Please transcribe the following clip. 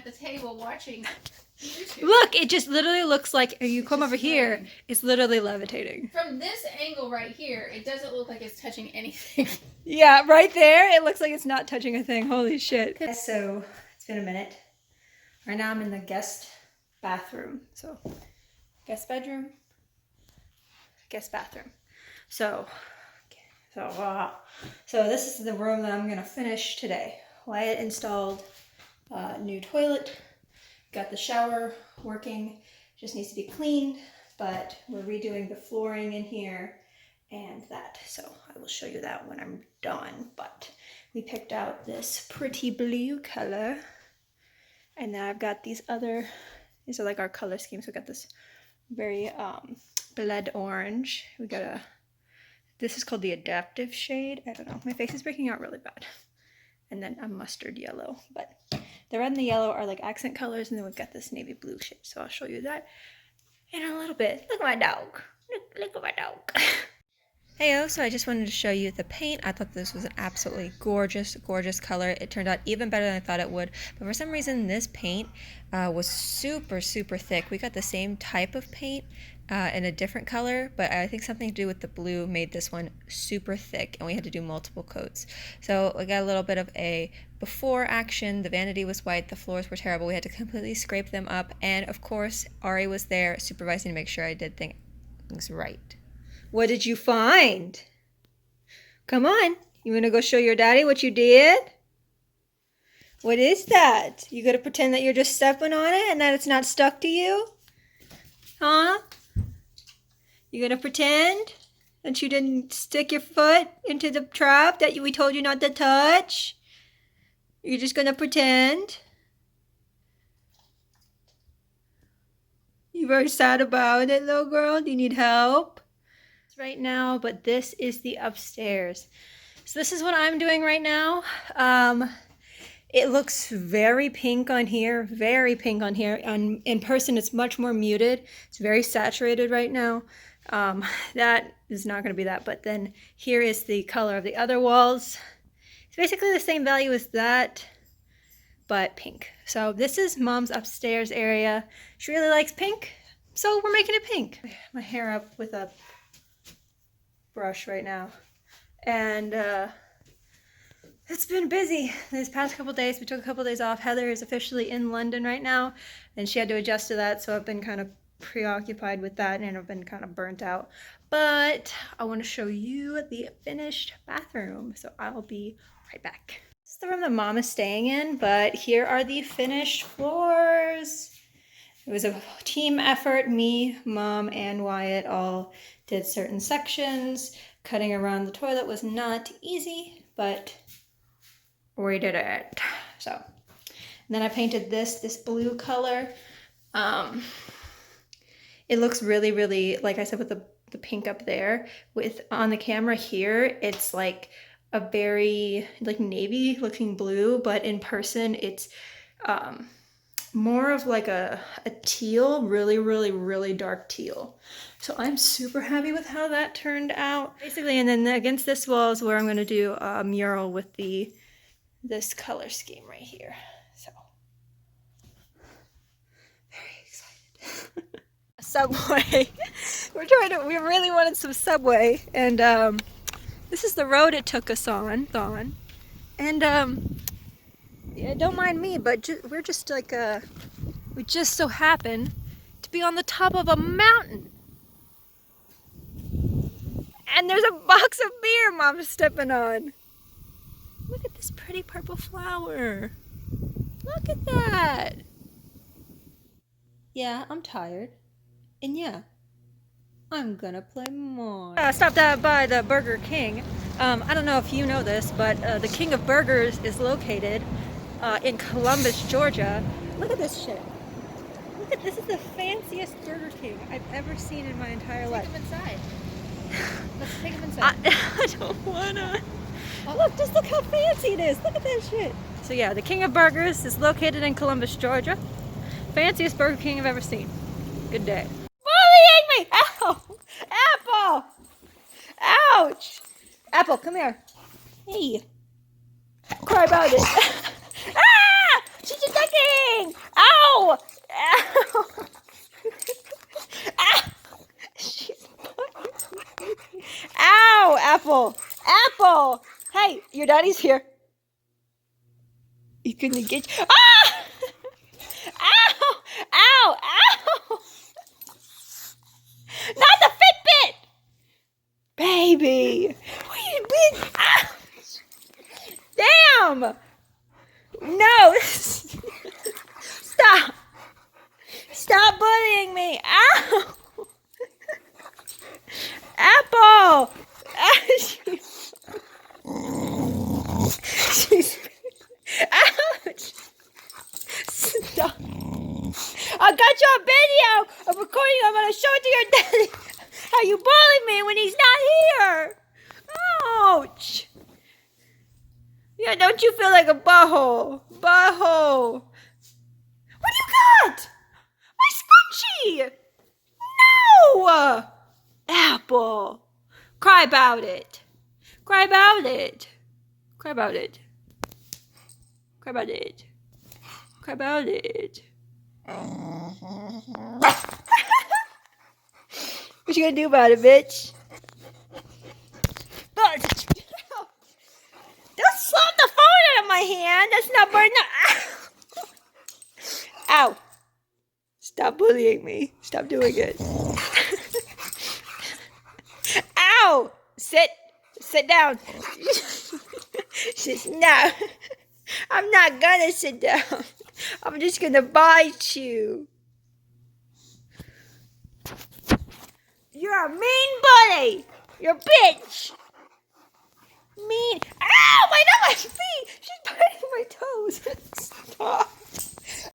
at the table watching YouTube. Look, it just literally looks like, if you come over here, it's literally levitating. From this angle right here, it doesn't look like it's touching anything. Yeah, right there, it looks like it's not touching a thing. Holy shit. So, it's been a minute. Right now I'm in the guest bathroom. So, guest bedroom, guest bathroom. So this is the room that I'm gonna finish today. Wyatt installed a new toilet, got the shower working, just needs to be cleaned, but we're redoing the flooring in here and that. So I will show you that when I'm done, but we picked out this pretty blue color, and then I've got these are like our color schemes. We got this very blood orange. We got this is called the adaptive shade. I don't know, my face is breaking out really bad. And then a mustard yellow, but the red and the yellow are like accent colors, and then we've got this navy blue shade. So I'll show you that in a little bit. Look at my dog. Look at my dog. Heyo, so I just wanted to show you the paint. I thought this was an absolutely gorgeous, gorgeous color. It turned out even better than I thought it would. But for some reason, this paint was super, super thick. We got the same type of paint in a different color, but I think something to do with the blue made this one super thick, and we had to do multiple coats. So we got a little bit of a before action. The vanity was white. The floors were terrible. We had to completely scrape them up. And of course, Ari was there supervising to make sure I did things right. What did you find? Come on. You want to go show your daddy what you did? What is that? You gotta pretend that you're just stepping on it and that it's not stuck to you? Huh? You gonna pretend that you didn't stick your foot into the trap that we told you not to touch? You're just gonna pretend? You very sad about it, little girl? Do you need help? Right now, but this is the upstairs. So this is what I'm doing right now. It looks very pink on here, very pink on here. In person, it's much more muted. It's very saturated right now. That is not going to be that, but then here is the color of the other walls. It's basically the same value as that, but pink. So this is Mom's upstairs area. She really likes pink, so we're making it pink. My hair up with a brush right now, and it's been busy these past couple days. We took a couple days off. Heather is officially in London right now, and she had to adjust to that, so I've been kind of preoccupied with that, and I've been kind of burnt out. But I want to show you the finished bathroom, so I'll be right back. This is the room that Mom is staying in, but here are the finished floors. It was a team effort. Me, Mom, and Wyatt all did certain sections. Cutting around the toilet was not easy, but we did it. So, and then I painted this blue color. It looks really, really, like I said, with the pink up there. On the camera here, it's like a very like navy looking blue, but in person it's more of like a teal, really, really, really dark teal. So I'm super happy with how that turned out. Basically, and then against this wall is where I'm going to do a mural with this color scheme right here. So, very excited. Subway. We really wanted some Subway, and this is the road it took us on. And yeah, don't mind me, but we're just like we just so happen to be on the top of a mountain, and there's a box of beer Mom's stepping on. Look at this pretty purple flower. Look at that. Yeah, I'm tired, and yeah, I'm gonna play more. I stopped out by the Burger King. I don't know if you know this, but the King of Burgers is located in Columbus, Georgia. Look at this shit. Look at this. Is the fanciest Burger King I've ever seen in my entire life. Take them inside. Let's take them inside. I don't wanna. Oh, look, just look how fancy it is. Look at that shit. So yeah, the King of Burgers is located in Columbus, Georgia. Fanciest Burger King I've ever seen. Good day. Bullying me! Ow! Apple! Ouch! Apple, come here. Hey. Cry about it. Ah! She's attacking! bullying! Ow! Ow! Ow! She's bullying me. Ow, Apple! Apple! Hey, your daddy's here. He's gonna get you. Ah! Ow! Ow! Ow! Not the Fitbit! Baby! What are you doing? Ah! Damn! No! Stop! Stop bullying me! Ow! Apple! She's... Ouch! Stop! I got you on video! I'm recording. I'm gonna show it to your daddy. How you bully me when he's not here? Ouch! Yeah, don't you feel like a butthole? Butthole! What do you got? My scrunchie! No! Apple! Cry about it. Cry about it. Cry about it. Cry about it. Cry about it. What you gonna do about it, bitch? Don't slap the phone out of my hand. That's not burning. Ow. Stop bullying me. Stop doing it. Ow. Sit. Sit down. No. I'm not gonna sit down. I'm just gonna bite you. You're a mean bully. You're a bitch. Mean. Ow! My feet. She's biting my toes. Stop.